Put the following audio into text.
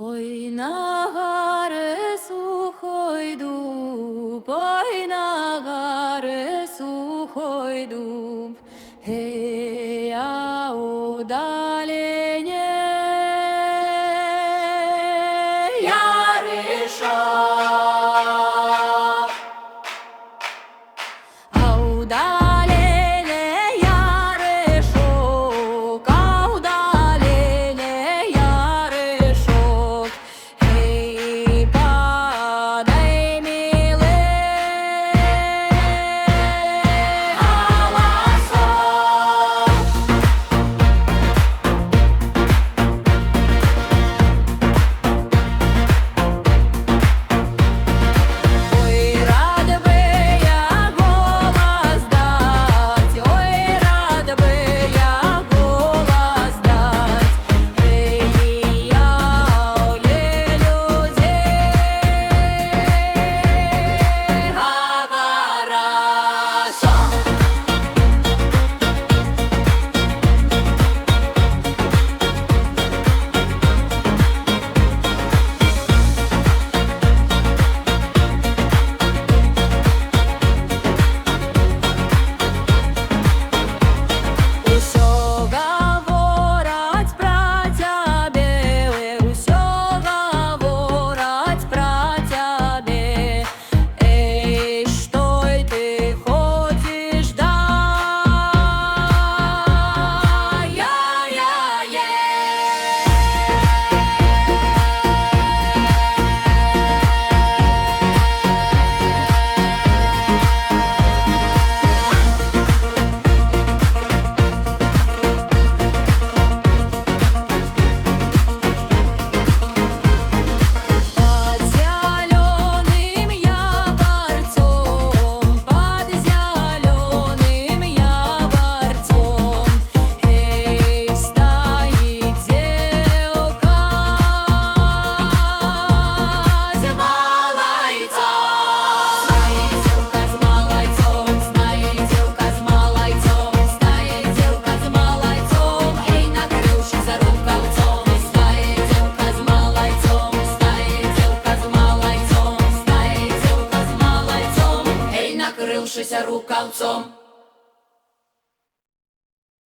Ой, на гари сухо йду, ой, на гари сухо йду, гей, а удалені яришок, а удалені яришок, а удалені яришок, гей, падай, милий галасок. Ой, рад би я голос дать, ой, рад би я голос дать, ей, я людей говоряща. Усё говорять про тебе, усё говорять про тебе. Эй, что ты хочешь, да? Под зелёным яворцом, под зелёным яворцом, эй, стоит девка с малайцом. Стоит девка с малайцом, стоит девка с малайцом, стоит девка с малайцом, эй, накрывшись за рукавцом. Стоит девка с малайцом, стоит девка с малайцом, стоит девка с малайцом, эй, накрывшись рукавцом.